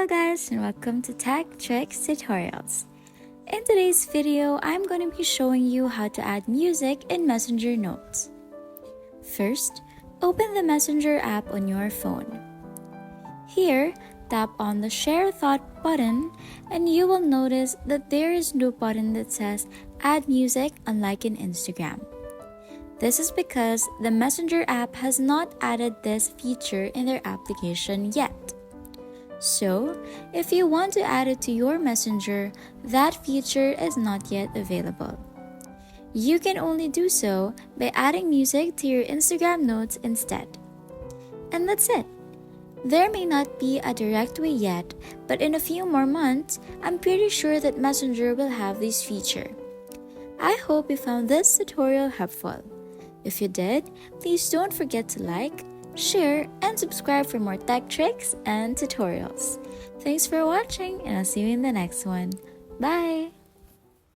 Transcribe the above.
Hello guys and welcome to Tech Tricks Tutorials. In today's video, I'm going to be showing you how to add music in Messenger Notes. First, open the Messenger app on your phone. Here, tap on the Share Thought button and you will notice that there is no button that says Add Music unlike in Instagram. This is because the Messenger app has not added this feature in their application yet. So, if you want to add it to your Messenger, that feature is not yet available. You can only do so by adding music to your Instagram notes instead. And that's it. There may not be a direct way yet, but in a few more months, I'm pretty sure that Messenger will have this feature. I hope you found this tutorial helpful. If you did, please don't forget to like, share, and subscribe for more tech tricks and tutorials. Thanks for watching, and I'll see you in the next one. Bye!